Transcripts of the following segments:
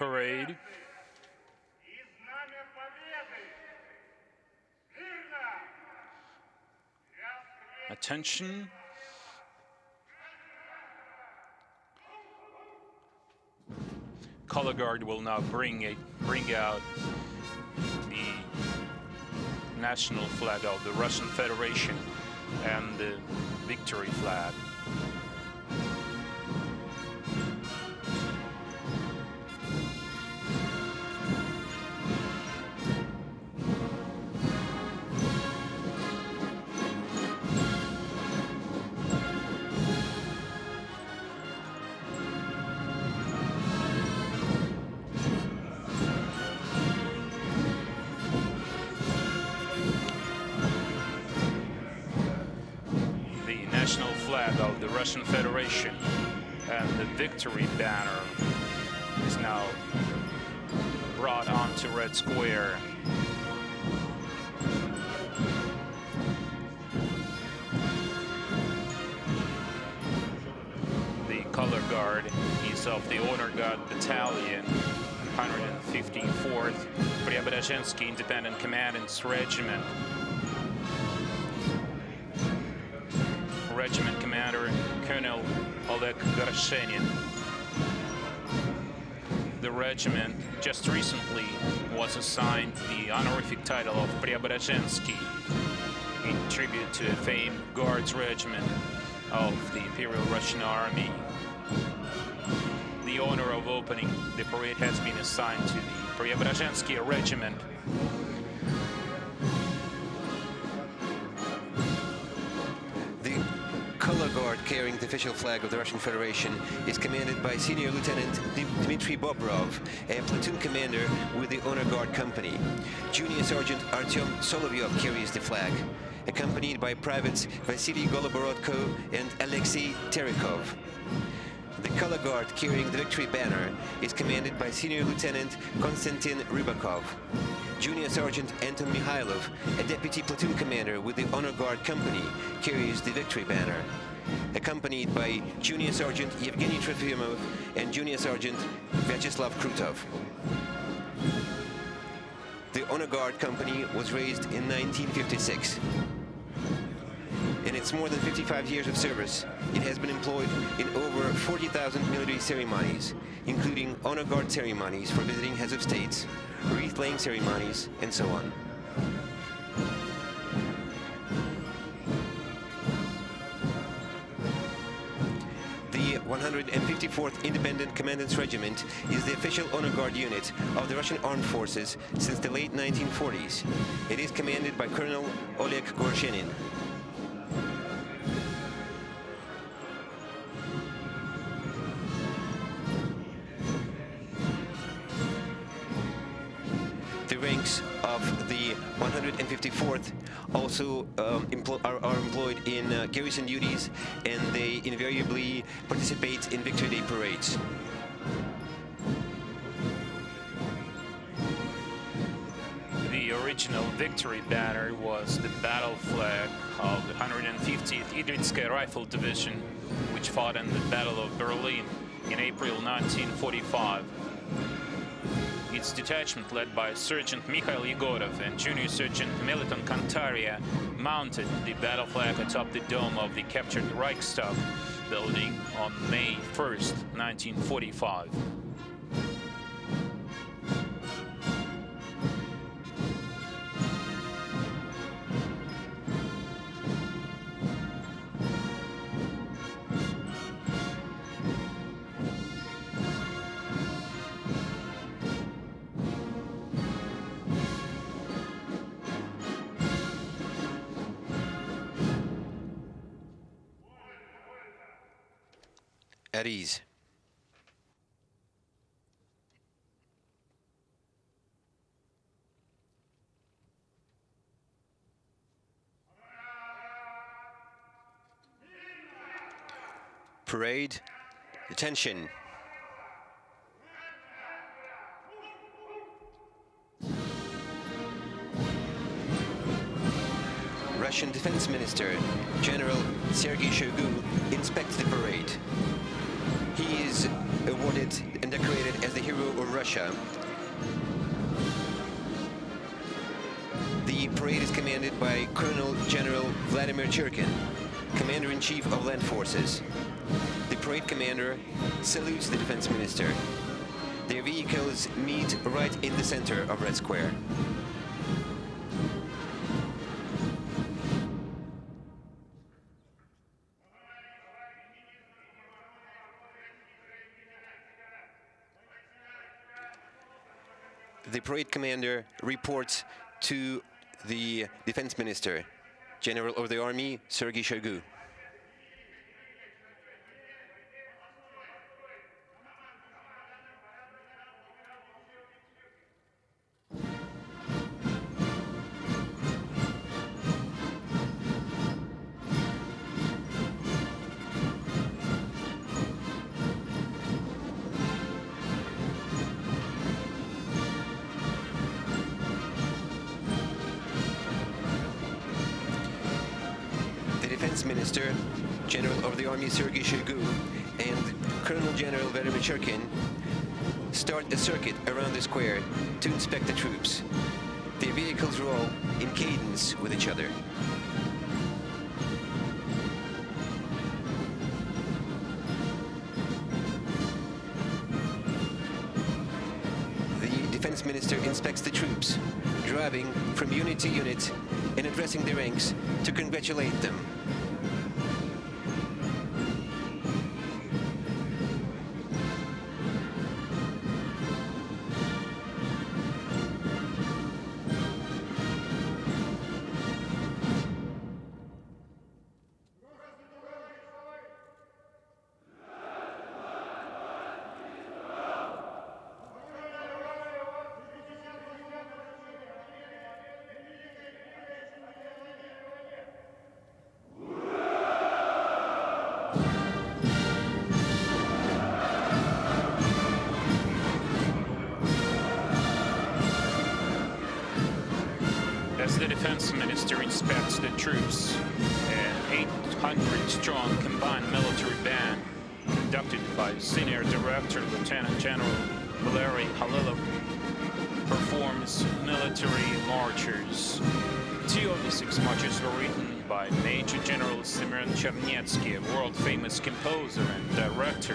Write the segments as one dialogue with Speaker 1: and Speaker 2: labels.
Speaker 1: parade. Attention. Color guard will now bring out the national flag of the Russian Federation and the victory flag. National flag of the Russian Federation and the victory banner is now brought onto Red Square. The color guard is of the Honor Guard Battalion, 154th Preobrazhensky Independent Commandant's Regiment. Regiment Commander Colonel Oleg Goroshenin. The regiment just recently was assigned the honorific title of Preobrazhensky in tribute to a famed Guards Regiment of the Imperial Russian Army. The honor of opening the parade has been assigned to the Preobrazhensky Regiment.
Speaker 2: Color guard carrying the official flag of the Russian Federation is commanded by Senior Lieutenant Dmitry Bobrov, a platoon commander with the Honor Guard Company. Junior Sergeant Artyom Solovyov carries the flag, accompanied by Privates Vasily Goloborodko and Alexei Terikov. The color guard carrying the victory banner is commanded by Senior Lieutenant Konstantin Rybakov. Junior Sergeant Anton Mikhailov, a deputy platoon commander with the Honor Guard Company, carries the victory banner, accompanied by Junior Sergeant Evgeny Trofimov and Junior Sergeant Vyacheslav Krutov. The Honor Guard Company was raised in 1956. In its more than 55 years of service, it has been employed in over 40,000 military ceremonies, including Honor Guard ceremonies for visiting heads of states, wreath-laying ceremonies, and so on. The 154th Independent Commandant's Regiment is the official Honor Guard unit of the Russian Armed Forces since the late 1940s. It is commanded by Colonel Oleg Goroshenin. The ranks of the 154th also are employed in garrison duties, and they invariably participate in Victory Day parades.
Speaker 1: The original victory banner was the battle flag of the 150th Idritskaya Rifle Division, which fought in the Battle of Berlin in April 1945. Its detachment, led by Sergeant Mikhail Yegorov and Junior Sergeant Meliton Kantaria, mounted the battle flag atop the dome of the captured Reichstag building on May 1st, 1945.
Speaker 2: At ease. Parade. Attention. Russian Defense Minister General Sergei Shoigu inspects the parade. He is awarded and decorated as the hero of Russia. The parade is commanded by Colonel General Vladimir Churkin, Commander-in-Chief of Land Forces. The parade commander salutes the defense minister. Their vehicles meet right in the center of Red Square. The parade commander reports to the defense minister, General of the Army, Sergei Shoigu. Minister, General of the Army Sergei Shoigu, and Colonel General Vladimir Churkin start a circuit around the square to inspect the troops. Their vehicles roll in cadence with each other. The defense minister inspects the troops, driving from unit to unit and addressing the ranks to congratulate them.
Speaker 1: As the defense minister inspects the troops, an 800-strong combined military band conducted by Senior Director Lieutenant General Valery Halilov performs military marches. 2 of the 6 marches were written by Major General Semyon Chernetsky, a world-famous composer and director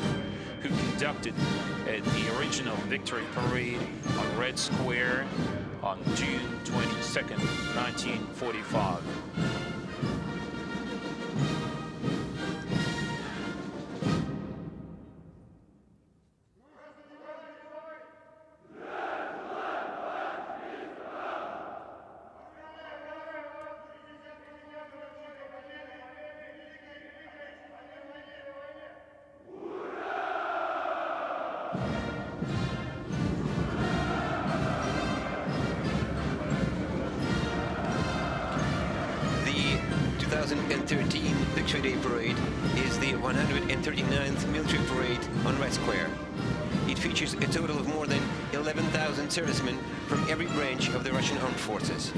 Speaker 1: who conducted the original Victory Parade on Red Square on June 22nd, 1945.
Speaker 2: The 2013 Victory Day Parade is the 139th military parade on Red Square. It features a total of more than 11,000 servicemen from every branch of the Russian armed forces.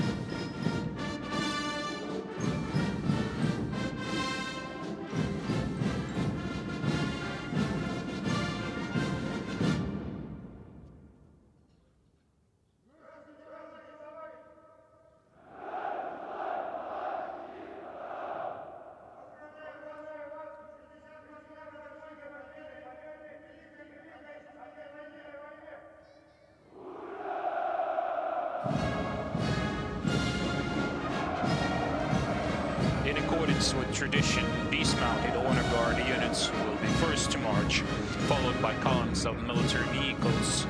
Speaker 1: In accordance with tradition, dismounted honor guard units will be first to march, followed by columns of military vehicles.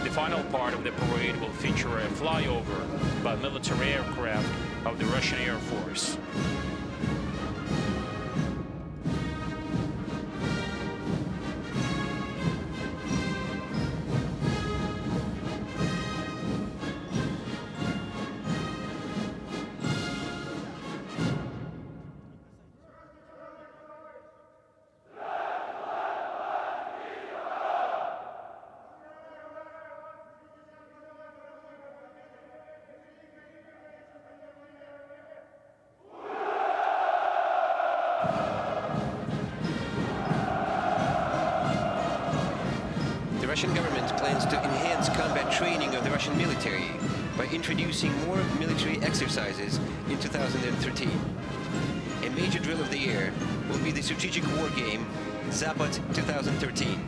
Speaker 1: The final part of the parade will feature a flyover by military aircraft of the Russian Air Force.
Speaker 2: Russian government plans to enhance combat training of the Russian military by introducing more military exercises in 2013. A major drill of the year will be the strategic war game Zapad 2013.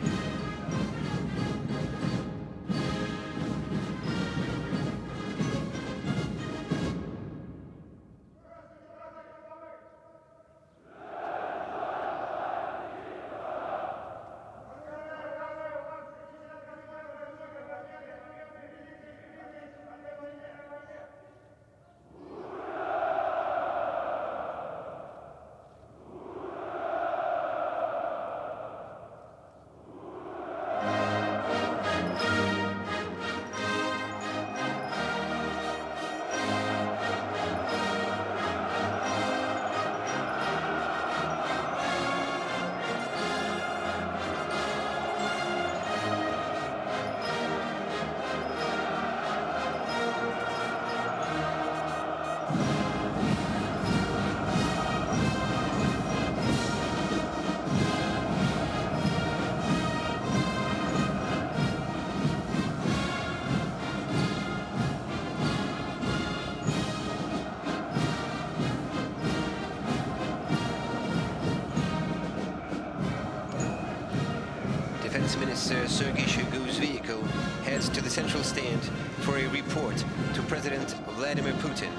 Speaker 2: Defense Minister Sergei Shoigu's vehicle heads to the central stand for a report to President Vladimir Putin,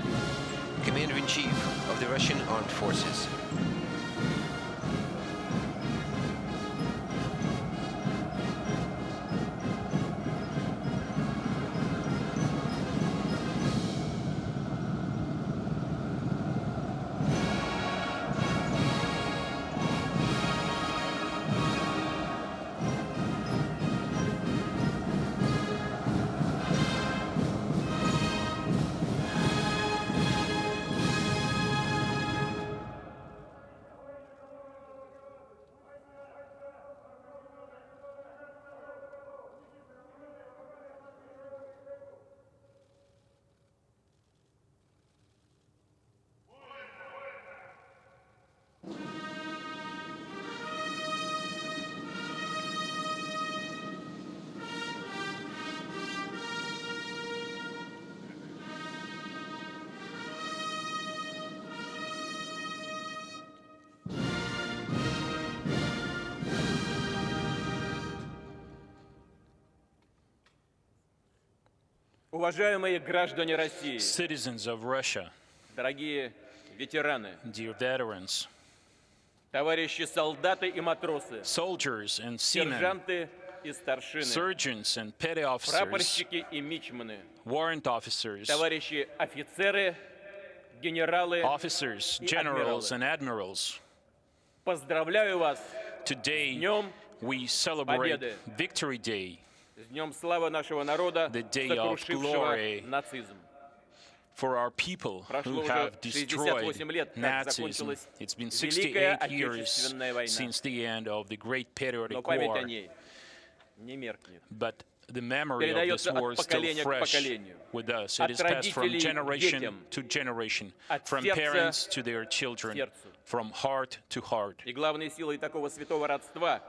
Speaker 2: Commander-in-Chief of the Russian Armed Forces.
Speaker 3: Уважаемые граждане России,
Speaker 1: Citizens of Russia,
Speaker 3: дорогие ветераны,
Speaker 1: dear veterans,
Speaker 3: товарищи солдаты и матросы,
Speaker 1: soldiers and seamen,
Speaker 3: сержанты и старшины,
Speaker 1: surgeons and petty officers,
Speaker 3: прапорщики и мичманы,
Speaker 1: warrant officers,
Speaker 3: товарищи офицеры, генералы
Speaker 1: officers,
Speaker 3: и
Speaker 1: generals
Speaker 3: адмиралы.
Speaker 1: and admirals.
Speaker 3: Поздравляю вас
Speaker 1: Today
Speaker 3: с Днем
Speaker 1: we celebrate
Speaker 3: Победы.
Speaker 1: Victory Day,
Speaker 3: с Днем славы нашего народа,
Speaker 1: The day of
Speaker 3: сокрушившего
Speaker 1: glory.
Speaker 3: нацизм.
Speaker 1: for our people
Speaker 3: Прошло
Speaker 1: who
Speaker 3: уже
Speaker 1: have destroyed
Speaker 3: 68 лет, как
Speaker 1: Nazism.
Speaker 3: закончилась
Speaker 1: It's been
Speaker 3: Великая
Speaker 1: 68 years
Speaker 3: Отечественная война.
Speaker 1: since the end of the Great Patriotic
Speaker 3: Но память о
Speaker 1: War,
Speaker 3: ней не меркнет.
Speaker 1: but the memory of this
Speaker 3: Передается от
Speaker 1: war is still
Speaker 3: поколения к
Speaker 1: fresh
Speaker 3: поколению.
Speaker 1: with us.
Speaker 3: От
Speaker 1: It is passed from
Speaker 3: родителей к
Speaker 1: generation
Speaker 3: детям.
Speaker 1: to generation,
Speaker 3: От
Speaker 1: from
Speaker 3: сердца
Speaker 1: parents to their children,
Speaker 3: сердцу.
Speaker 1: from heart to heart.
Speaker 3: И главной силой такого святого родства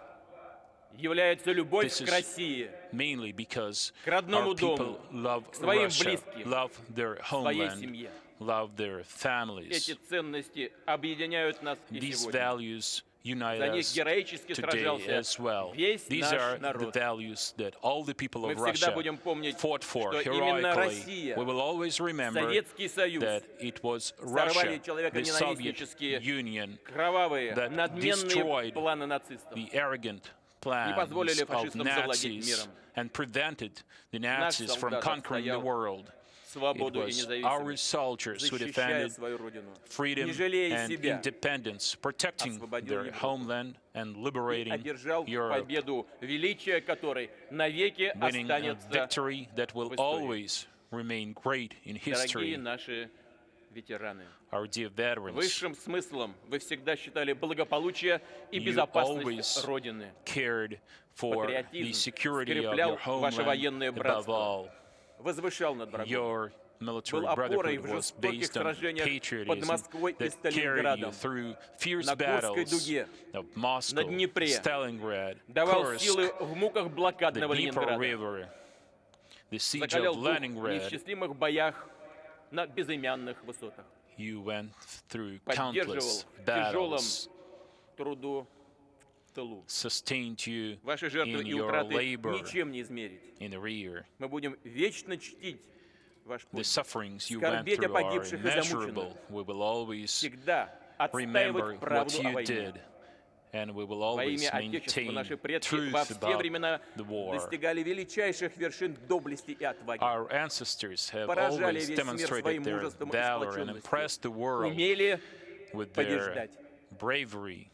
Speaker 3: является любовь
Speaker 1: This
Speaker 3: к
Speaker 1: is
Speaker 3: России,
Speaker 1: mainly because
Speaker 3: к родному
Speaker 1: our people
Speaker 3: дому,
Speaker 1: love
Speaker 3: к своим
Speaker 1: Russia,
Speaker 3: близким,
Speaker 1: love their
Speaker 3: к своей
Speaker 1: homeland,
Speaker 3: семье.
Speaker 1: love their families.
Speaker 3: Эти ценности объединяют нас и
Speaker 1: These
Speaker 3: сегодня.
Speaker 1: values unite
Speaker 3: За них
Speaker 1: us
Speaker 3: героически
Speaker 1: today
Speaker 3: сражался
Speaker 1: as well.
Speaker 3: весь
Speaker 1: These
Speaker 3: наш
Speaker 1: are the
Speaker 3: народ.
Speaker 1: values that all the people
Speaker 3: Мы
Speaker 1: of
Speaker 3: всегда
Speaker 1: Russia
Speaker 3: будем помнить,
Speaker 1: fought for
Speaker 3: что именно
Speaker 1: heroically.
Speaker 3: Россия,
Speaker 1: We will always remember
Speaker 3: Советский Союз
Speaker 1: that it was
Speaker 3: сорвали
Speaker 1: Russia, the Soviet
Speaker 3: человеконенавистнические
Speaker 1: Union,
Speaker 3: кровавые,
Speaker 1: that
Speaker 3: надменные
Speaker 1: destroyed
Speaker 3: планы нацистов.
Speaker 1: the arrogant plans
Speaker 3: позволили
Speaker 1: of
Speaker 3: фашистам завладеть
Speaker 1: Nazis
Speaker 3: миром.
Speaker 1: and prevented the Nazis from
Speaker 3: солдат
Speaker 1: conquering the
Speaker 3: отстоял
Speaker 1: world. It
Speaker 3: свободу и
Speaker 1: was our
Speaker 3: независимость,
Speaker 1: soldiers who
Speaker 3: защищая
Speaker 1: defended
Speaker 3: свою родину,
Speaker 1: freedom
Speaker 3: не жалея
Speaker 1: and
Speaker 3: себя,
Speaker 1: independence, protecting
Speaker 3: освободил
Speaker 1: their
Speaker 3: Европу.
Speaker 1: homeland and
Speaker 3: и
Speaker 1: liberating
Speaker 3: одержал
Speaker 1: Europe,
Speaker 3: победу, величие которой навеки
Speaker 1: winning a
Speaker 3: останется.
Speaker 1: victory that will
Speaker 3: в истории.
Speaker 1: always remain great in
Speaker 3: Дорогие
Speaker 1: history.
Speaker 3: наши ветераны,
Speaker 1: Our dear veterans,
Speaker 3: высшим смыслом вы всегда считали благополучие и
Speaker 1: you
Speaker 3: безопасность
Speaker 1: always
Speaker 3: Родины.
Speaker 1: cared for the
Speaker 3: Патриотизм
Speaker 1: security of
Speaker 3: скреплял
Speaker 1: your
Speaker 3: ваше
Speaker 1: homeland
Speaker 3: военное
Speaker 1: above
Speaker 3: братство,
Speaker 1: all.
Speaker 3: возвышал над врагом.
Speaker 1: Your military
Speaker 3: был опорой
Speaker 1: brotherhood
Speaker 3: в
Speaker 1: was
Speaker 3: жестоких
Speaker 1: based on
Speaker 3: сражениях под
Speaker 1: patriotism
Speaker 3: Москвой и
Speaker 1: that carried you
Speaker 3: Сталинградом,
Speaker 1: through fierce
Speaker 3: на Курской
Speaker 1: battles
Speaker 3: дуге,
Speaker 1: of Moscow,
Speaker 3: на Днепре,
Speaker 1: Stalingrad,
Speaker 3: давал
Speaker 1: Kursk,
Speaker 3: силы в муках
Speaker 1: the
Speaker 3: блокадного
Speaker 1: Dnieper
Speaker 3: Ленинграда,
Speaker 1: River, the siege of
Speaker 3: закалял дух в
Speaker 1: Leningrad.
Speaker 3: неисчислимых боях на безымянных высотах,
Speaker 1: You went through
Speaker 3: поддерживал
Speaker 1: countless
Speaker 3: в тяжелом
Speaker 1: battles,
Speaker 3: труду в тылу.
Speaker 1: sustained you
Speaker 3: Ваши жертвы
Speaker 1: in
Speaker 3: и
Speaker 1: your
Speaker 3: утраты
Speaker 1: labor
Speaker 3: ничем не измерить.
Speaker 1: in the rear.
Speaker 3: Мы будем вечно чтить ваш
Speaker 1: The
Speaker 3: подвиг,
Speaker 1: sufferings you went
Speaker 3: скорбеть о
Speaker 1: through are
Speaker 3: погибших и
Speaker 1: immeasurable.
Speaker 3: замученных,
Speaker 1: We will always
Speaker 3: всегда
Speaker 1: remember
Speaker 3: отстаивать
Speaker 1: what
Speaker 3: правду о
Speaker 1: you
Speaker 3: войне.
Speaker 1: did, and we will
Speaker 3: Во
Speaker 1: always
Speaker 3: имя Отечества
Speaker 1: maintain
Speaker 3: наши предки
Speaker 1: truth
Speaker 3: во все
Speaker 1: about
Speaker 3: времена
Speaker 1: the war.
Speaker 3: достигали величайших вершин доблести и отваги.
Speaker 1: Our ancestors have
Speaker 3: Поражали
Speaker 1: always
Speaker 3: весь мир своим
Speaker 1: demonstrated their
Speaker 3: мужеством и
Speaker 1: valor and impressed the
Speaker 3: сплоченностью,
Speaker 1: world
Speaker 3: умели
Speaker 1: with their
Speaker 3: побеждать.
Speaker 1: bravery.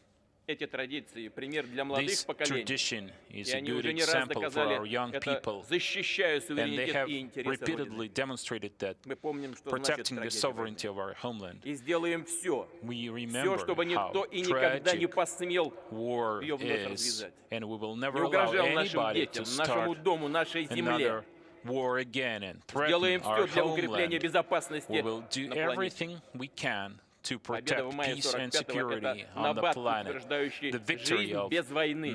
Speaker 3: Эти традиции — пример для молодых
Speaker 1: This
Speaker 3: поколений.
Speaker 1: tradition is
Speaker 3: И
Speaker 1: a
Speaker 3: они
Speaker 1: good
Speaker 3: уже не раз
Speaker 1: example for
Speaker 3: доказали
Speaker 1: our young
Speaker 3: это,
Speaker 1: people,
Speaker 3: защищая
Speaker 1: and they
Speaker 3: суверенитет
Speaker 1: have
Speaker 3: и интересы
Speaker 1: repeatedly
Speaker 3: Родины.
Speaker 1: demonstrated that
Speaker 3: Мы помним, что значит
Speaker 1: protecting the
Speaker 3: трагедия
Speaker 1: sovereignty
Speaker 3: войны.
Speaker 1: of our homeland.
Speaker 3: И сделаем все,
Speaker 1: We
Speaker 3: все,
Speaker 1: remember
Speaker 3: чтобы никто
Speaker 1: how
Speaker 3: и никогда не
Speaker 1: tragic
Speaker 3: посмел
Speaker 1: war
Speaker 3: ее вновь
Speaker 1: is,
Speaker 3: развязать.
Speaker 1: and we will
Speaker 3: Не
Speaker 1: never allow
Speaker 3: угрожал нашим
Speaker 1: anybody
Speaker 3: детям,
Speaker 1: to
Speaker 3: нашему
Speaker 1: start
Speaker 3: дому, нашей земле.
Speaker 1: another war again and
Speaker 3: Сделаем
Speaker 1: threaten our
Speaker 3: все для укрепления
Speaker 1: homeland.
Speaker 3: безопасности
Speaker 1: We will do
Speaker 3: на планете.
Speaker 1: everything we can to
Speaker 3: Победа в
Speaker 1: protect
Speaker 3: мае
Speaker 1: peace and
Speaker 3: 45-го —
Speaker 1: security
Speaker 3: это
Speaker 1: on the
Speaker 3: набат,
Speaker 1: planet.
Speaker 3: утверждающий
Speaker 1: The victory
Speaker 3: жизнь
Speaker 1: of
Speaker 3: без войны.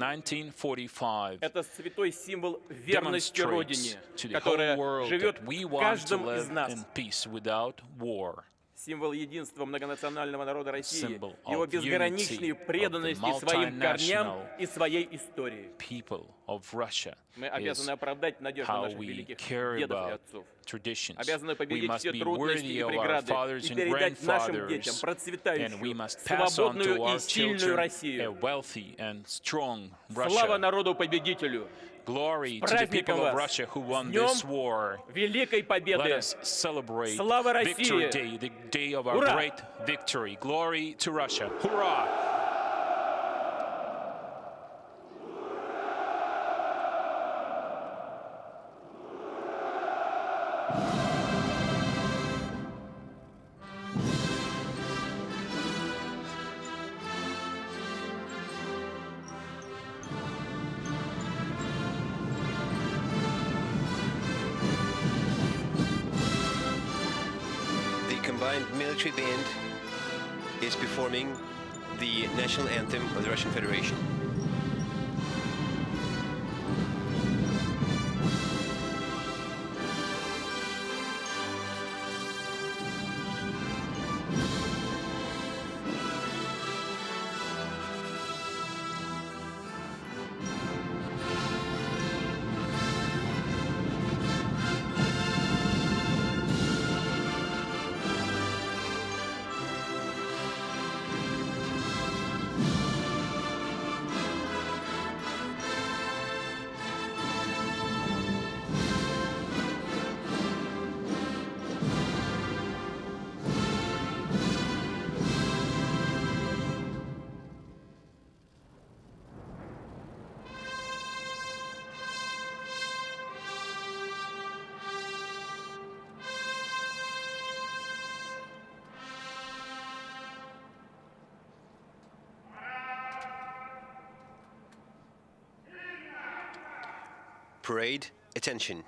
Speaker 1: 1945
Speaker 3: Это святой символ верности
Speaker 1: demonstrates
Speaker 3: Родине,
Speaker 1: to the whole
Speaker 3: которая
Speaker 1: world
Speaker 3: живет
Speaker 1: that we
Speaker 3: в
Speaker 1: want to
Speaker 3: каждом
Speaker 1: live
Speaker 3: из нас.
Speaker 1: in peace without war.
Speaker 3: Символ единства многонационального народа России,
Speaker 1: Symbol
Speaker 3: его
Speaker 1: of
Speaker 3: безграничной
Speaker 1: unity of the
Speaker 3: преданности своим корням
Speaker 1: multinational
Speaker 3: и своей истории.
Speaker 1: People of Russia
Speaker 3: Мы
Speaker 1: is
Speaker 3: обязаны оправдать надежды
Speaker 1: how
Speaker 3: наших
Speaker 1: we
Speaker 3: великих
Speaker 1: care
Speaker 3: дедов и
Speaker 1: about
Speaker 3: отцов.
Speaker 1: traditions.
Speaker 3: Обязаны
Speaker 1: We
Speaker 3: победить
Speaker 1: must
Speaker 3: все
Speaker 1: be
Speaker 3: трудности
Speaker 1: worthy
Speaker 3: и
Speaker 1: of our
Speaker 3: преграды
Speaker 1: fathers
Speaker 3: и
Speaker 1: and
Speaker 3: передать нашим детям
Speaker 1: grandfathers, and we
Speaker 3: процветающую,
Speaker 1: must pass on
Speaker 3: свободную
Speaker 1: to
Speaker 3: и
Speaker 1: our
Speaker 3: сильную
Speaker 1: children a
Speaker 3: Россию.
Speaker 1: wealthy and strong
Speaker 3: Слава
Speaker 1: Russia.
Speaker 3: народу-победителю!
Speaker 1: Glory
Speaker 3: С
Speaker 1: to the
Speaker 3: праздником
Speaker 1: people of
Speaker 3: вас!
Speaker 1: Russia who
Speaker 3: С
Speaker 1: won
Speaker 3: днем
Speaker 1: this war.
Speaker 3: Великой
Speaker 1: Let
Speaker 3: Победы!
Speaker 1: us celebrate
Speaker 3: Слава
Speaker 1: Victory
Speaker 3: России!
Speaker 1: Day, the day of our
Speaker 3: Ура!
Speaker 1: great victory. Glory to Russia. Hurrah!
Speaker 2: The combined military band is performing the national anthem of the Russian Federation. Parade, attention.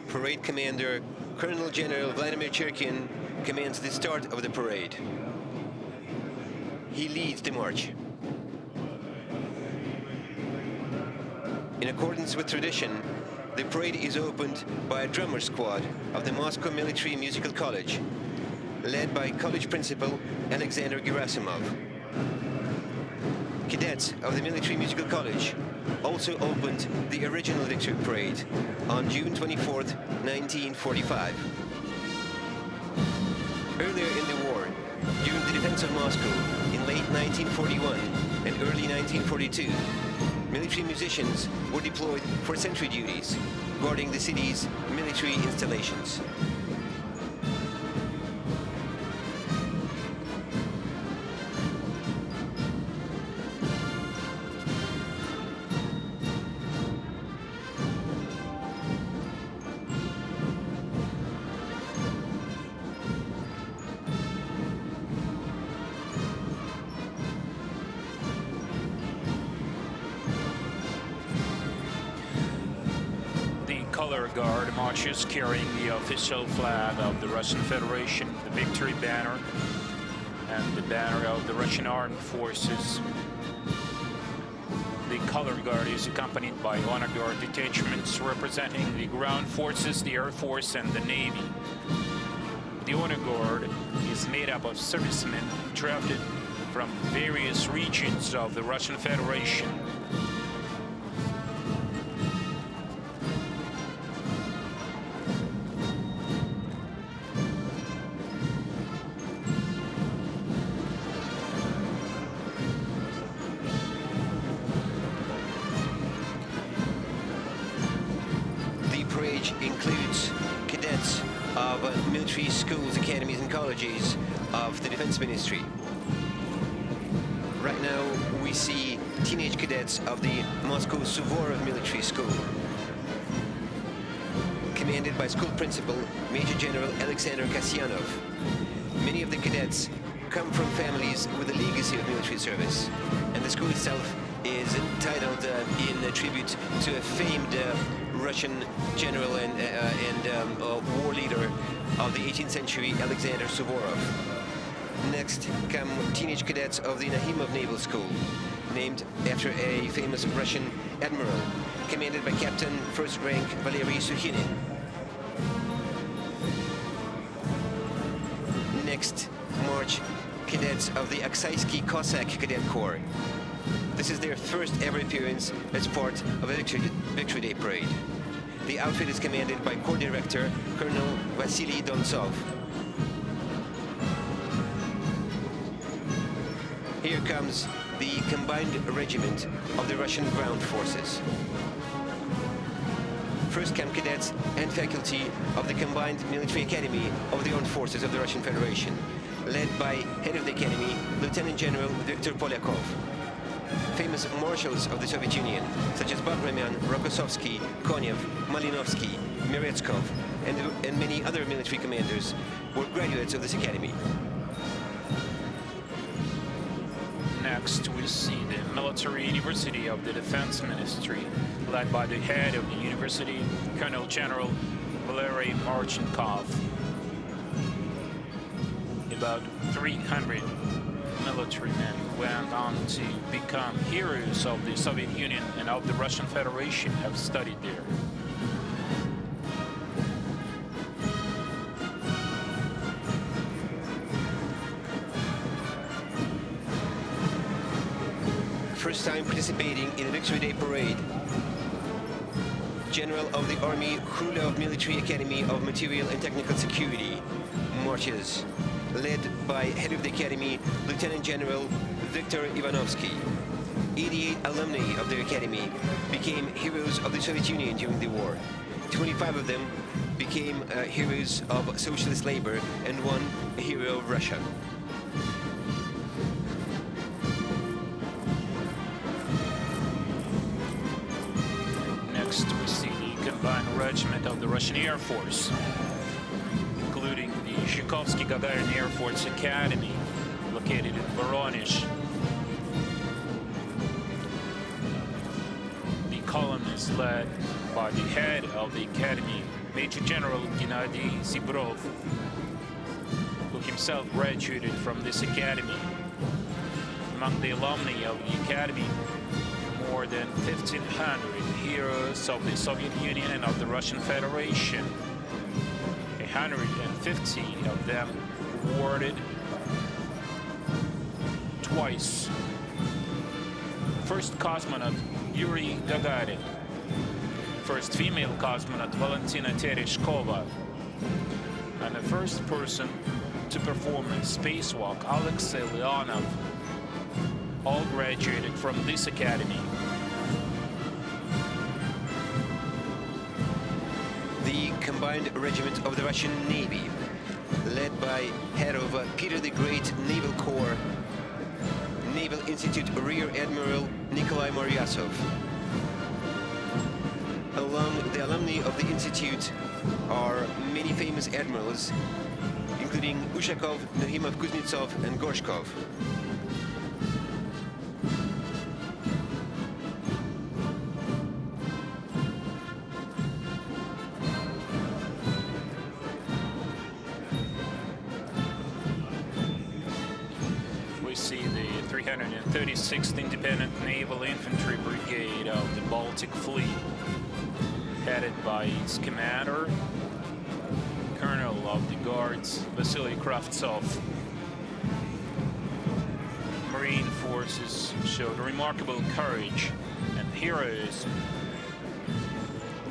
Speaker 2: Parade Commander Colonel General Vladimir Cherkin commands the start of the parade. He leads the march. In accordance with tradition, the parade is opened by a drummer squad of the Moscow Military Musical College. led by college principal Alexander Gerasimov. Cadets of the Military Musical College also opened the original Victory Parade on June 24, 1945. Earlier in the war, during the defense of Moscow in late 1941 and early 1942, military musicians were deployed for sentry duties, guarding the city's military installations.
Speaker 1: Color Guard marches carrying the official flag of the Russian Federation, the Victory Banner, and the banner of the Russian Armed Forces. The Color Guard is accompanied by Honor Guard detachments representing the ground forces, the Air Force, and the Navy. The Honor Guard is made up of servicemen drafted from various regions of the Russian Federation.
Speaker 2: Includes cadets of military schools, academies and colleges of the Defense Ministry. Right now we see teenage cadets of the Moscow Suvorov Military School, commanded by school principal Major General Alexander Kasyanov. Many of the cadets come from families with a legacy of military service, and the school itself is titled in tribute to a famed Russian general and war leader of the 18th century, Alexander Suvorov. Next come teenage cadets of the Nahimov Naval School, named after a famous Russian admiral, commanded by Captain First Rank Valery Sukhinin. Next march cadets of the Aksaysky Cossack Cadet Corps. This is their first ever appearance as part of a Victory Day parade. The outfit is commanded by Corps Director Colonel Vasily Dontsov. Here comes the combined regiment of the Russian ground forces. First come cadets and faculty of the combined military academy of the armed forces of the Russian Federation, led by head of the academy, Lieutenant General Viktor Polyakov. Famous marshals of the Soviet Union, such as Bagramian, Rokossovsky, Konev, Malinovsky, Meretskov, and many other military commanders were graduates of this academy.
Speaker 1: Next, we see the Military University of the Defense Ministry, led by the head of the university, Colonel General Valery Marchenkov. About 300 military men went on to become heroes of the Soviet Union and of the Russian Federation, have studied there.
Speaker 2: First time participating in a Victory Day parade, General of the Army Khrulev Military Academy of Material and Technical Security marches, led by head of the academy, Lieutenant General Viktor Ivanovsky. 88 alumni of their academy became heroes of the Soviet Union during the war. 25 of them became heroes of socialist labor, and one a hero of Russia.
Speaker 1: Next, we see the combined regiment of the Russian Air Force, including the Zhukovsky Gagarin Air Force Academy, located in Voronezh. The column is led by the head of the academy, Major General Gennady Zibrov, who himself graduated from this academy. Among the alumni of the academy, more than 1,500 heroes of the Soviet Union and of the Russian Federation. 350 of them awarded twice. First cosmonaut Yuri Gagarin, first female cosmonaut Valentina Tereshkova, and the first person to perform a spacewalk, Alexei Leonov, all graduated from this academy.
Speaker 2: The combined regiment of the Russian Navy, led by head of Peter the Great Naval Corps, Naval Institute Rear Admiral Nikolai Moryasov. Among the alumni of the Institute are many famous admirals, including Ushakov, Nakhimov, Kuznetsov, and Gorshkov.
Speaker 1: We see the 336th Independent Naval Infantry Brigade of the Baltic Fleet, headed by its commander, Colonel of the Guards, Vasily Kravtsov. Marine forces showed remarkable courage and heroism,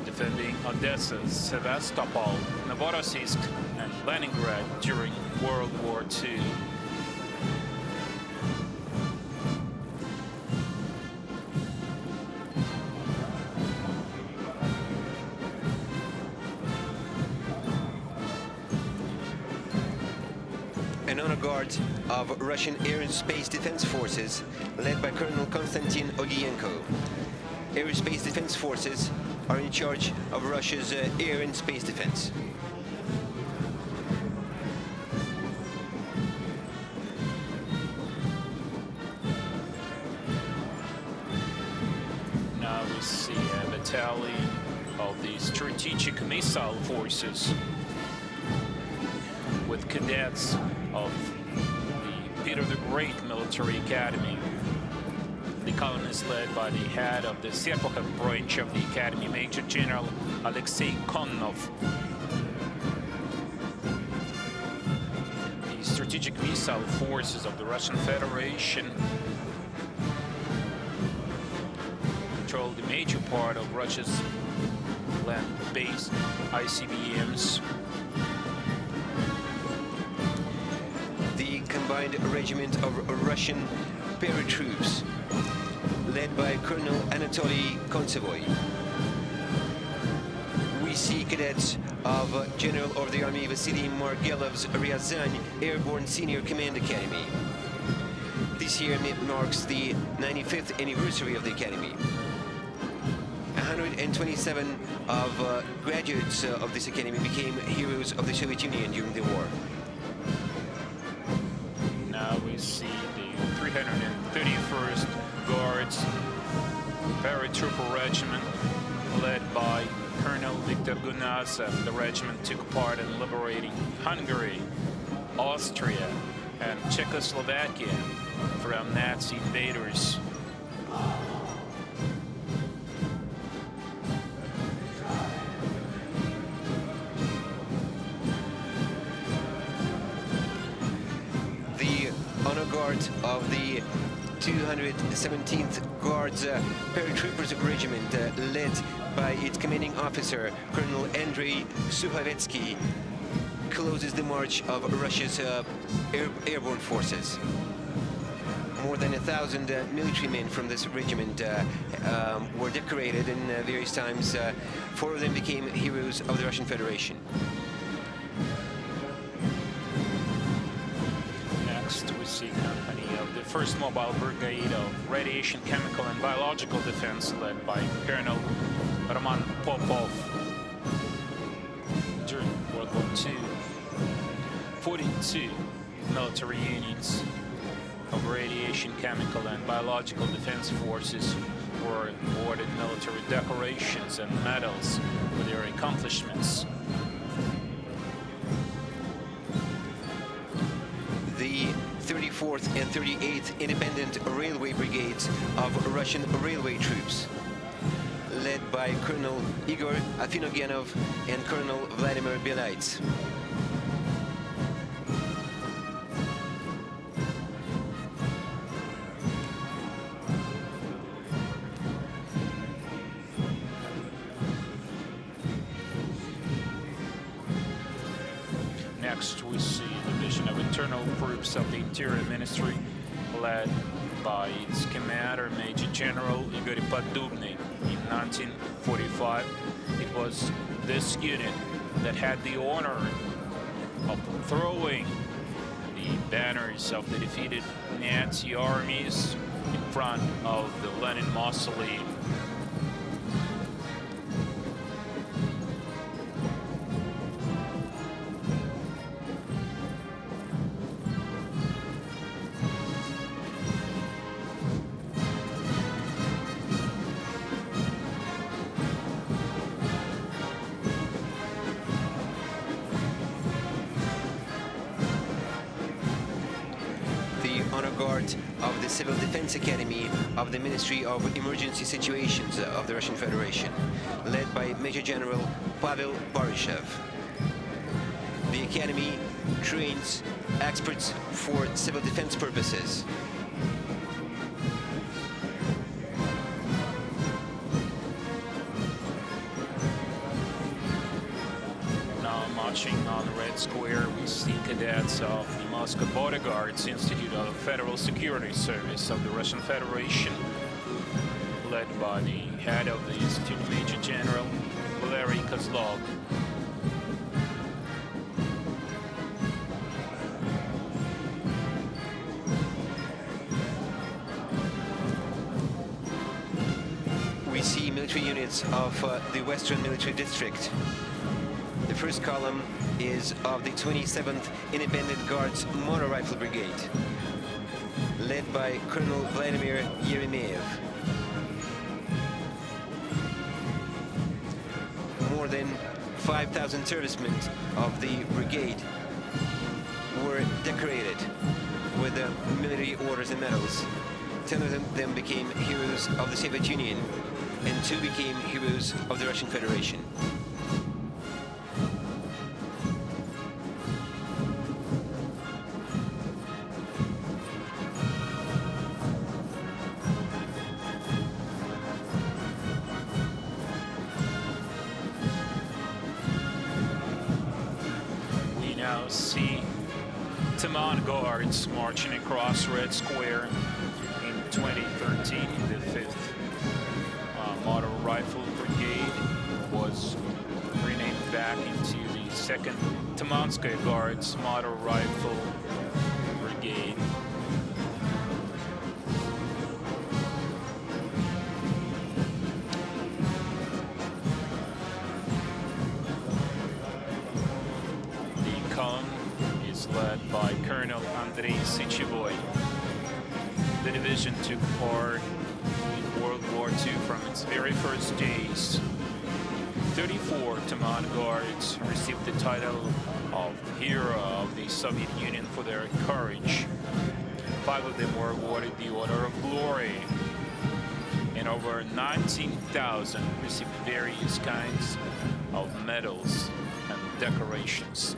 Speaker 1: defending Odessa, Sevastopol, Novorossiysk, and Leningrad during World War II.
Speaker 2: An honor guard of Russian Air and Space Defense Forces, led by Colonel Konstantin Ogienko. Aerospace Defense Forces are in charge of Russia's air and space defense.
Speaker 1: Now we see a battalion of the Strategic Missile Forces with cadets of the Peter the Great Military Academy. The column is led by the head of the Serpukhov branch of the Academy, Major General Alexei Konnov. The Strategic Missile Forces of the Russian Federation control the major part of Russia's land-based ICBMs.
Speaker 2: The combined regiment of Russian paratroops, led by Colonel Anatoly Konsevoy. We see cadets of General of the Army Vasily Margelov's Ryazan Airborne Senior Command Academy. This year marks the 95th anniversary of the Academy. 127 of graduates of this academy became heroes of the Soviet Union during the war.
Speaker 1: Now we see the 331st Guards Paratrooper Regiment, led by Colonel Viktor Gunasev. The regiment took part in liberating Hungary, Austria, and Czechoslovakia from Nazi invaders.
Speaker 2: Honor Guard of the 217th Guards Paratroopers Regiment, led by its commanding officer, Colonel Andrei Sukhovetsky, closes the march of Russia's airborne forces. More than 1,000 military men from this regiment were decorated in various times. 4 of them became heroes of the Russian Federation.
Speaker 1: We see company of the 1st Mobile Brigade of Radiation, Chemical and Biological Defense, led by Colonel Roman Popov. During World War II, 42 military units of Radiation, Chemical and Biological Defense Forces were awarded military decorations and medals for their accomplishments.
Speaker 2: The 34th and 38th Independent Railway Brigades of Russian railway troops, led by Colonel Igor Afinogenov and Colonel Vladimir Belaitz.
Speaker 1: Next, we see Division of Internal Groups of the Interior Ministry, led by its commander, Major General Igor Podubny. In 1945, it was this unit that had the honor of throwing the banners of the defeated Nazi armies in front of the Lenin Mausoleum.
Speaker 2: Of the Civil Defense Academy of the Ministry of Emergency Situations of the Russian Federation, led by Major General Pavel Baryshev. The Academy trains experts for civil defense purposes.
Speaker 1: Marching on the Red Square, we see cadets of the Moscow Bodyguards Institute of Federal Security Service of the Russian Federation, led by the head of the institute, Major General Valery Kozlov.
Speaker 2: We see military units of the Western Military District. The first column is of the 27th Independent Guards Motor Rifle Brigade, led by Colonel Vladimir Yeremeyev. More than 5,000 servicemen of the brigade were decorated with military orders and medals. 10 of them became heroes of the Soviet Union, and 2 became heroes of the Russian Federation.
Speaker 1: Now see Taman Guards marching across Red Square in 2013. The 5th Motor Rifle Brigade was renamed back into the 2nd Tamanskaya Guards Motor Rifle Brigade. Is led by Colonel Andrei Sychevoy. The division took part in World War II from its very first days. 34 Taman Guards received the title of Hero of the Soviet Union for their courage. 5 of them were awarded the Order of Glory, and over 19,000 received various kinds of medals and decorations.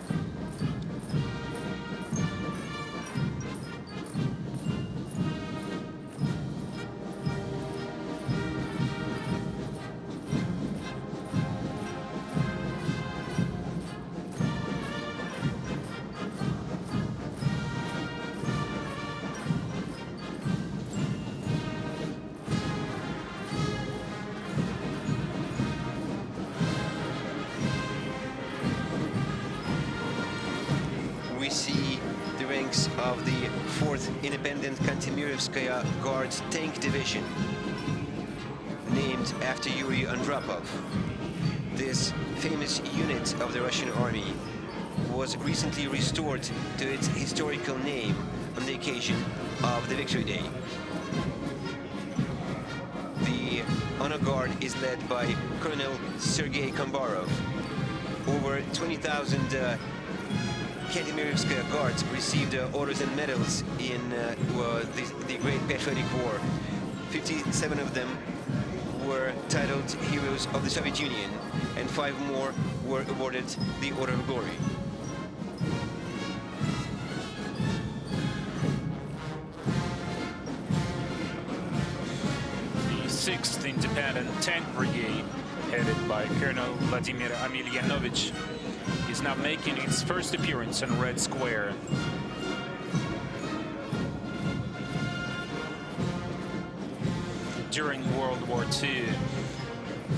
Speaker 2: We see the ranks of the 4th Independent Kantemirovskaya Guards Tank Division, named after Yuri Andropov. This famous unit of the Russian Army was recently restored to its historical name on the occasion of the Victory Day. The honor guard is led by Colonel Sergei Kombarov. Over 20,000 Kantemirovskaya Guards received orders and medals in the Great Patriotic War. 57 of them were titled Heroes of the Soviet Union, and 5 more were awarded the Order of Glory.
Speaker 1: The 6th Independent Tank Brigade, headed by Colonel Vladimir Emelianovich, is now making its first appearance on Red Square. During World War II,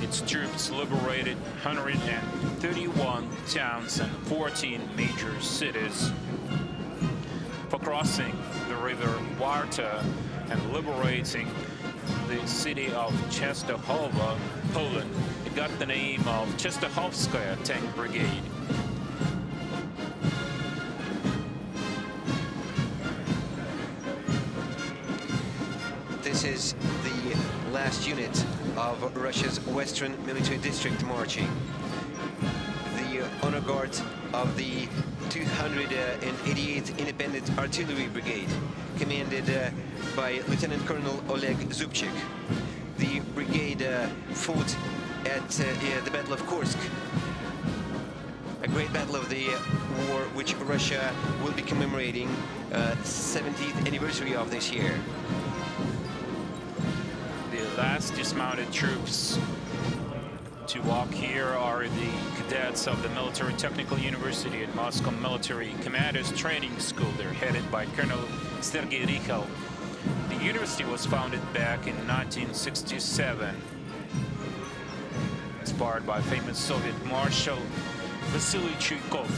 Speaker 1: its troops liberated 131 towns and 14 major cities. For crossing the river Warta and liberating the city of Częstochowa, Poland, it got the name of Częstochowskaya Tank Brigade.
Speaker 2: This is the last unit of Russia's Western Military District marching. The honor guard of the 288th Independent Artillery Brigade, commanded by Lieutenant Colonel Oleg Zubchik. The brigade fought at the Battle of Kursk, a great battle of the war which Russia will be commemorating 70th anniversary of this year.
Speaker 1: The last dismounted troops to walk here are the cadets of the Military Technical University at Moscow Military Commanders Training School. They're headed by Colonel Sergei Rikhel. The university was founded back in 1967. Inspired by famous Soviet Marshal Vasily Chuikov.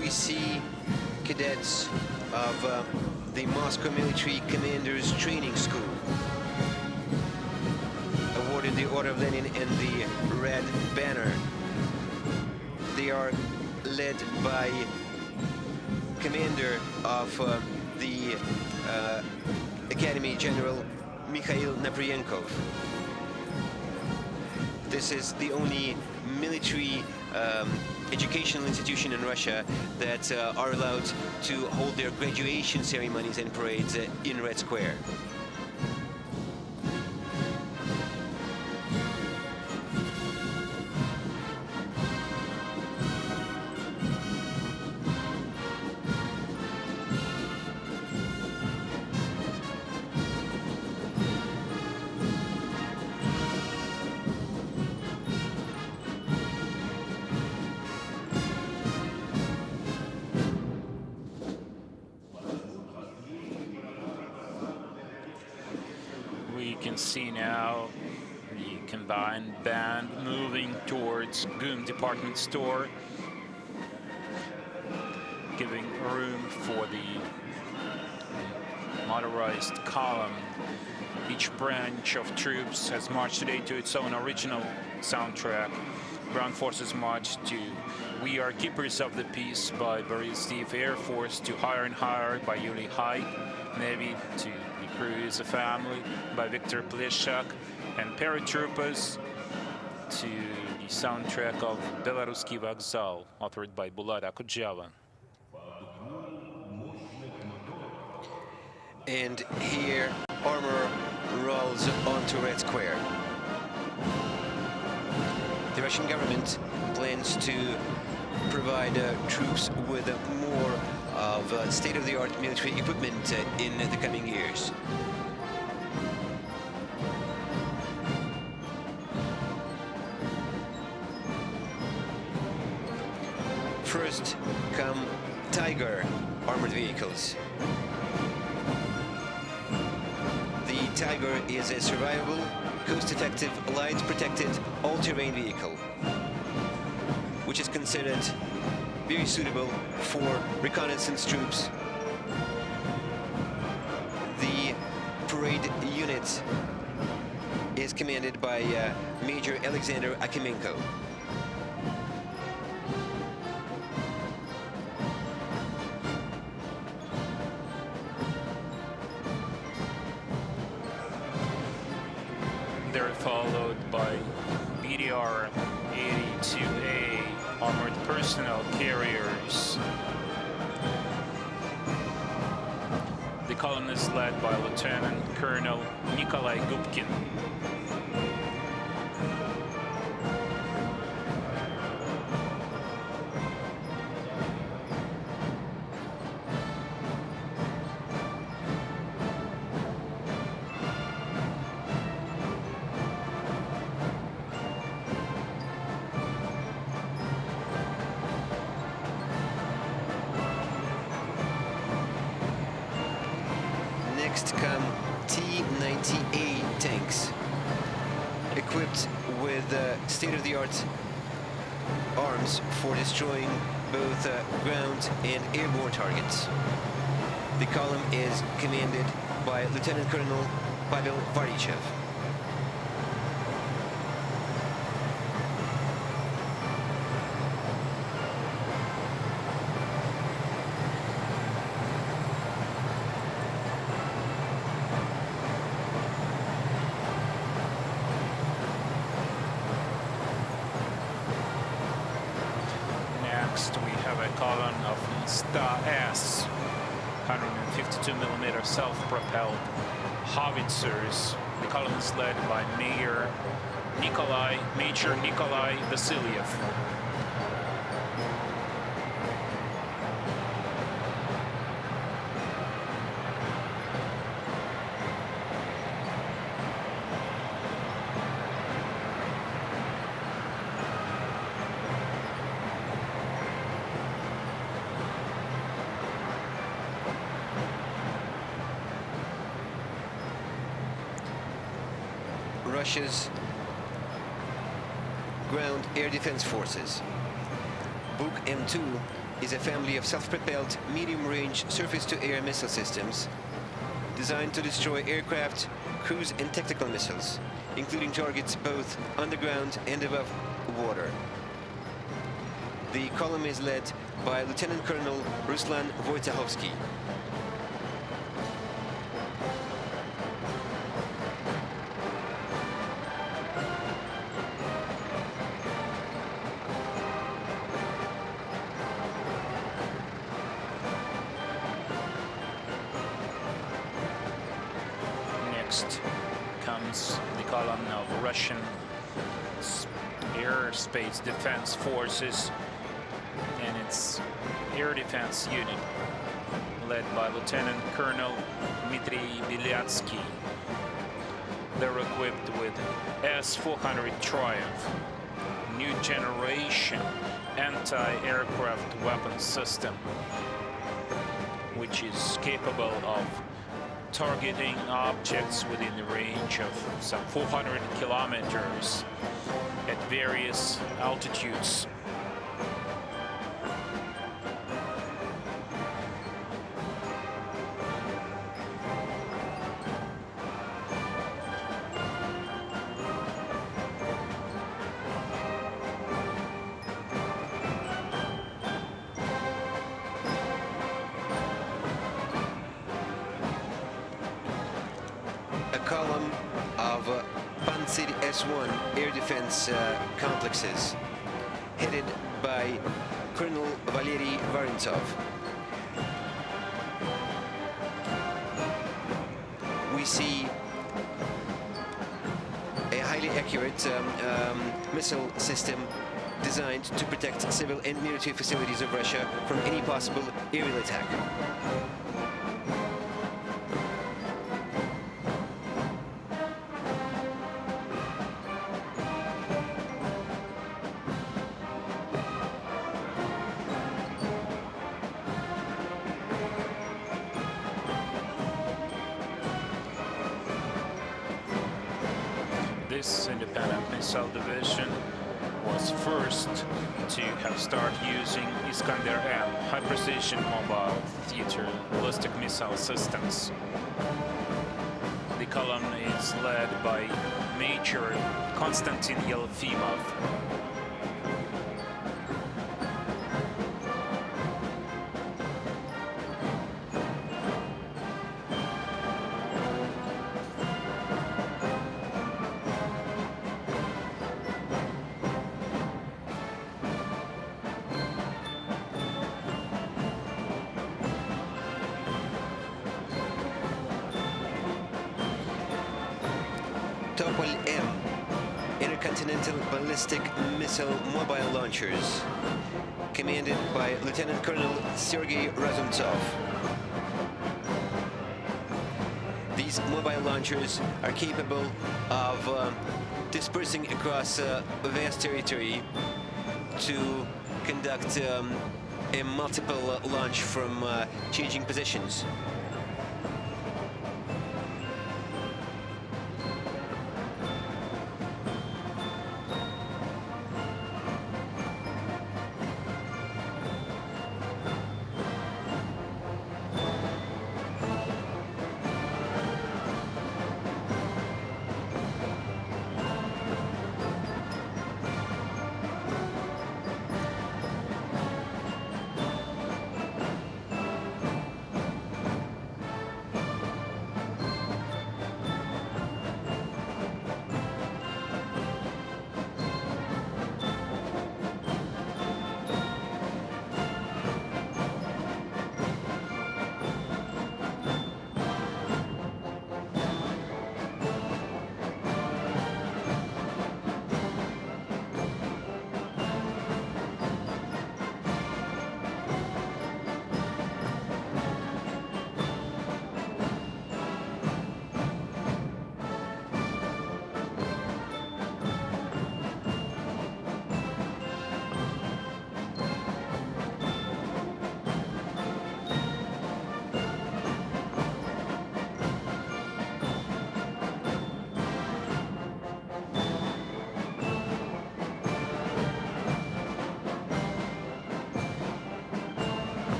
Speaker 2: We see cadets of the Moscow Military Commanders Training School, awarded the Order of Lenin and the Red Banner. They are led by commander of the Academy, General Mikhail Naprienkov. This is the only military educational institution in Russia that are allowed to hold their graduation ceremonies and parades in Red Square.
Speaker 1: We can see now the combined band moving towards GUM department store, giving room for the motorized column. Each branch of troops has marched today to its own original soundtrack. Ground forces marched to We Are Keepers of the Peace by Boris-Steve Air Force, to Higher and Higher by Yuli Haik, Navy to The Crew is a Family by Viktor Pleshak, and Paratroopers to the soundtrack of Belaruski Vokzal, authored by Bulat Akudjava.
Speaker 2: And here, armor rolls onto Red Square. The Russian government plans to provide troops with more of state-of-the-art military equipment in the coming years. First come Tiger armored vehicles. The Tiger is a survivable, cost-effective, light-protected, all-terrain vehicle, which is considered very suitable for reconnaissance troops. The parade unit is commanded by Major Alexander Akimenko.
Speaker 1: They're followed by BDR-82A armored personnel carriers. The The column is led by Lieutenant Colonel Nikolai Gubkin.
Speaker 2: Next come T-90A tanks, equipped with state-of-the-art arms for destroying both ground and airborne targets. The column is commanded by Lieutenant Colonel Pavel Varichev.
Speaker 1: Next, we have a column of ΣΤΗΝ 152mm self-propelled howitzers. The column is led by Major Nikolai Vasilyev.
Speaker 2: Russia's ground air defense forces. Buk M2 is a family of self-propelled medium-range surface-to-air missile systems designed to destroy aircraft, cruise and tactical missiles, including targets both underground and above water. The column is led by Lieutenant Colonel Ruslan Wojciechowski.
Speaker 1: Next comes the column of Russian Airspace Defense Forces and its air defense unit, led by Lieutenant Colonel Dmitry Belyatsky. They're equipped with S-400 Triumph, new generation anti-aircraft weapon system, which is capable of targeting objects within the range of some 400 kilometers at various altitudes.
Speaker 2: A column of Pantsir S-1 air defense complexes, headed by Colonel Valery Vorontsov. We see a highly accurate missile system designed to protect civil and military facilities of Russia from any possible aerial attack.
Speaker 1: This independent missile division was first to have started using Iskander-M high-precision mobile theater ballistic missile systems. The column is led by Major Konstantin Yelfimov.
Speaker 2: Topol-M intercontinental ballistic missile mobile launchers, commanded by Lieutenant Colonel Sergei Razumtsov. These mobile launchers are capable of dispersing across vast territory to conduct a multiple launch from changing positions.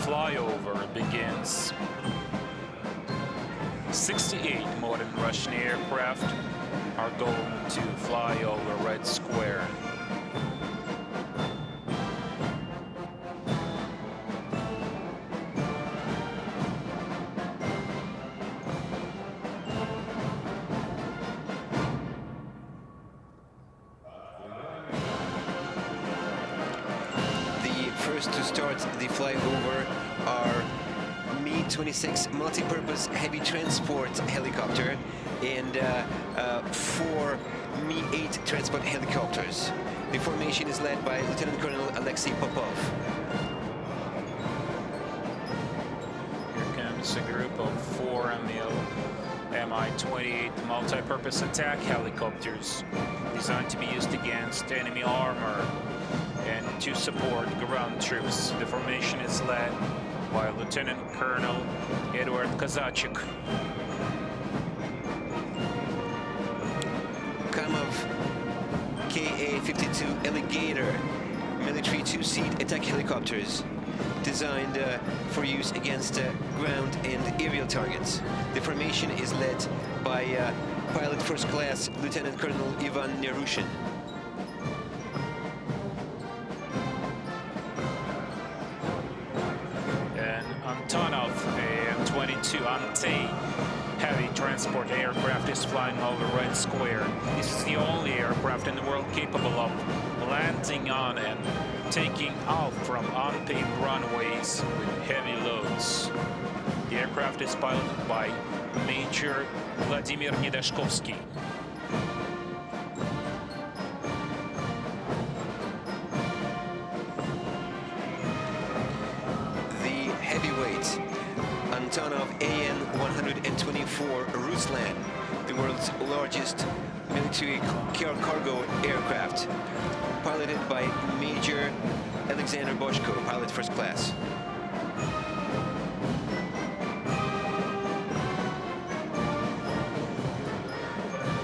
Speaker 1: Flyover begins. 68 modern Russian aircraft are going to fly over Red Square.
Speaker 2: To start the flyover are Mi-26 multi-purpose heavy transport helicopter and 4 Mi-8 transport helicopters. The formation is led by Lieutenant Colonel Alexei Popov.
Speaker 1: Here comes a group of 4 Mi-28 multi-purpose attack helicopters designed to be used against enemy armor and to support ground troops. The formation is led by Lieutenant Colonel Edward Kazachik.
Speaker 2: Kamov Ka-52 Alligator military 2-seat attack helicopters designed for use against ground and aerial targets. The formation is led by Pilot First Class Lieutenant Colonel Ivan Nerushin.
Speaker 1: Antonov An-22 Ante heavy transport aircraft is flying over Red Square. This is the only aircraft in the world capable of landing on and taking off from unpaved runways with heavy loads. The aircraft is piloted by Major Vladimir Nedashkovsky.
Speaker 2: Heavyweight Antonov AN-124 Ruslan, the world's largest military cargo aircraft, piloted by Major Alexander Boshko, pilot first class.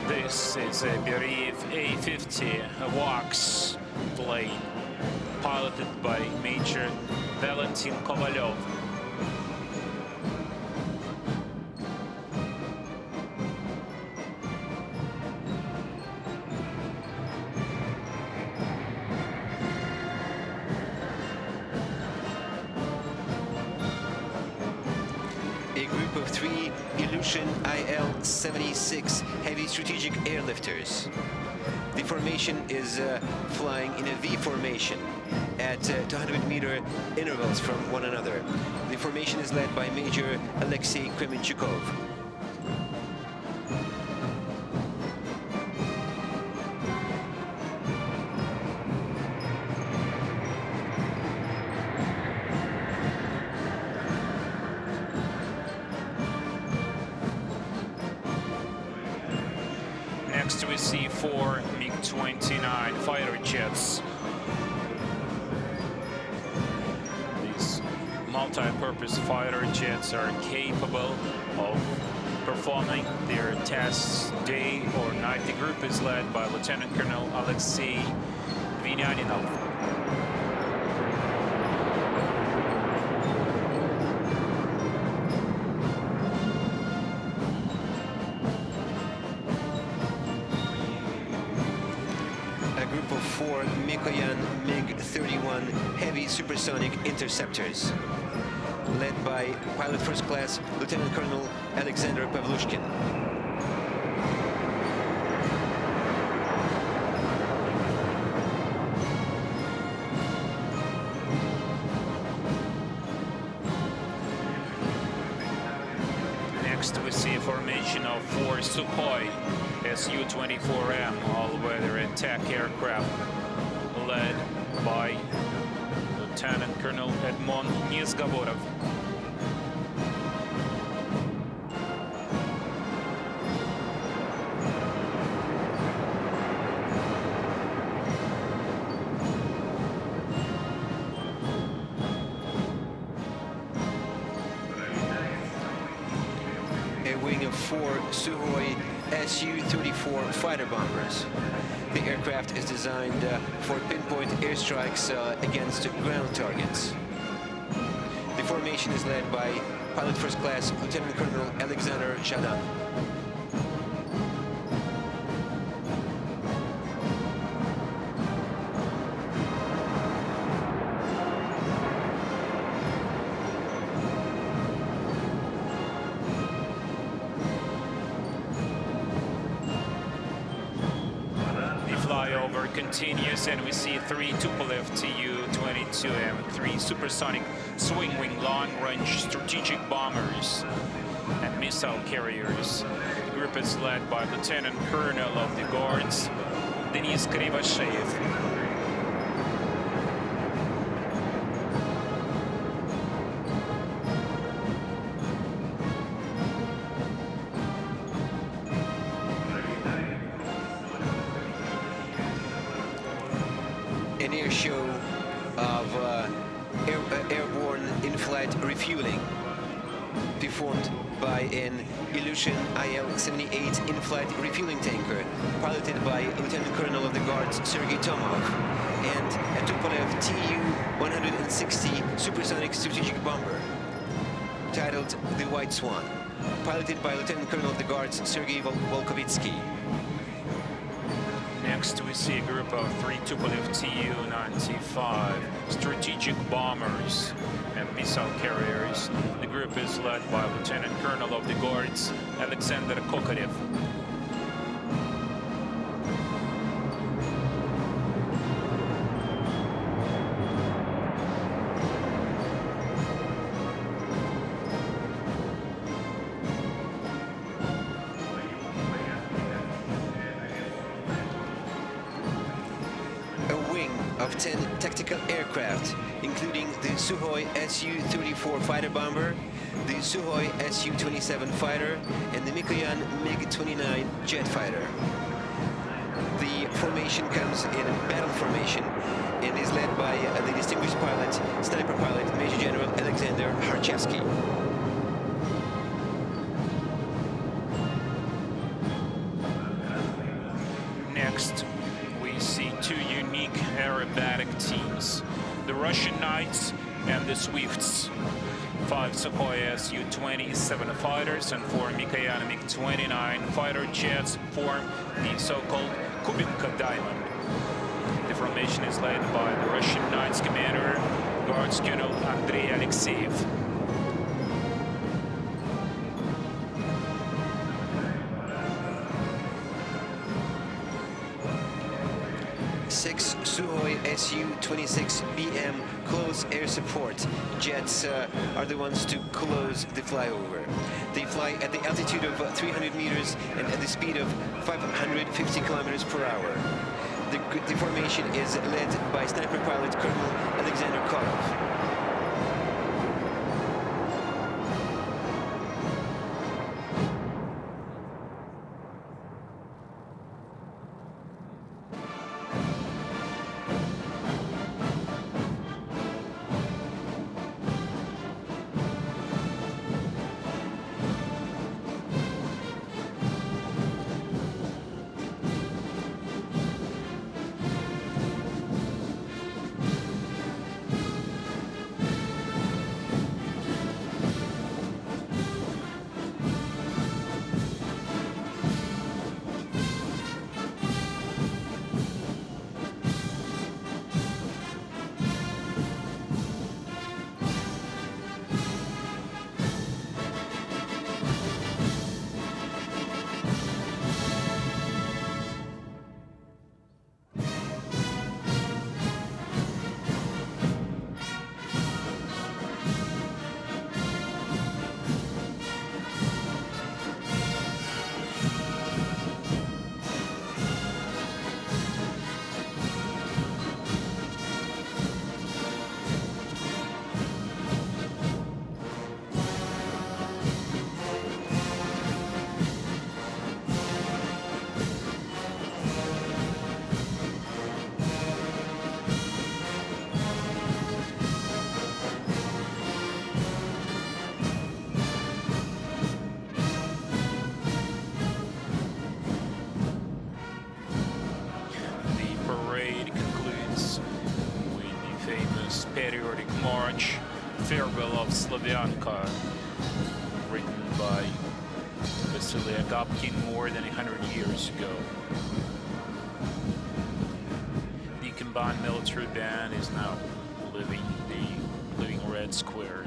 Speaker 1: This is a Beriev A-50 WAX plane, piloted by Major Valentin Kovalyov.
Speaker 2: A group of 3 Ilyushin IL-76 heavy strategic airlifters. The formation is flying in a V formation at 200-meter intervals from one another. The formation is led by Major Alexei Kremenchukov.
Speaker 1: Next we see 4 MiG-29 fighter jets. These multi-purpose fighter jets are capable of performing their tasks day or night. The group is led by Lieutenant Colonel Alexei Vinyaninov.
Speaker 2: Group of 4 Mikoyan MiG-31 heavy supersonic interceptors, led by Pilot First Class Lieutenant Colonel Alexander Pavlushkin.
Speaker 1: Next we see a formation of 4 Sukhoi Su-24M all-weather attack aircraft, led by Lieutenant Colonel Edmond Nizgovorov.
Speaker 2: A wing of 4 Sukhoi Su-34 fighter bombers. The aircraft is designed for pinpoint airstrikes against ground targets. The formation is led by Pilot First Class Lieutenant Colonel Alexander Zhadan.
Speaker 1: Flyover continues, and we see 3 Tupolev Tu-22M, 3 supersonic swing-wing long-range strategic bombers and missile carriers. The group is led by Lieutenant Colonel of the Guards, Denis Krivosheyev.
Speaker 2: An air show of airborne in-flight refueling performed by an Ilyushin IL-78 in-flight refueling tanker piloted by Lieutenant Colonel of the Guards Sergei Tomov, and a Tupolev Tu-160 supersonic strategic bomber titled the White Swan, piloted by Lieutenant Colonel of the Guards Sergei Volkovitsky.
Speaker 1: Next, we see a group of 3 Tupolev Tu-95 strategic bombers and missile carriers. The group is led by Lieutenant Colonel of the Guards, Alexander Kokorev.
Speaker 2: Of 10 tactical aircraft, including the Sukhoi Su-34 fighter bomber, the Sukhoi Su-27 fighter, and the Mikoyan MiG-29 jet fighter. The formation comes in a battle formation and is led by the distinguished pilot, sniper pilot, Major General Alexander Harchevsky.
Speaker 1: Next, we see 2 unique aerobatic teams, the Russian Knights and the Swifts. 5 Sukhoi Su-27 fighters and 4 Mikoyan MiG-29 fighter jets form the so-called Kubinka Diamond. The formation is led by the Russian Knights commander, Guards General Andrei Alexeyev.
Speaker 2: 6 Sukhoi Su-26BM close air support jets are the ones to close the flyover. They fly at the altitude of 300 meters and at the speed of 550 kilometers per hour. The formation is led by sniper pilot Colonel Alexander Korov.
Speaker 1: Patriotic March, Farewell of Slavyanka, written by Vasily Agapkin more than 100 years ago. The combined military band is now leaving the Red Square.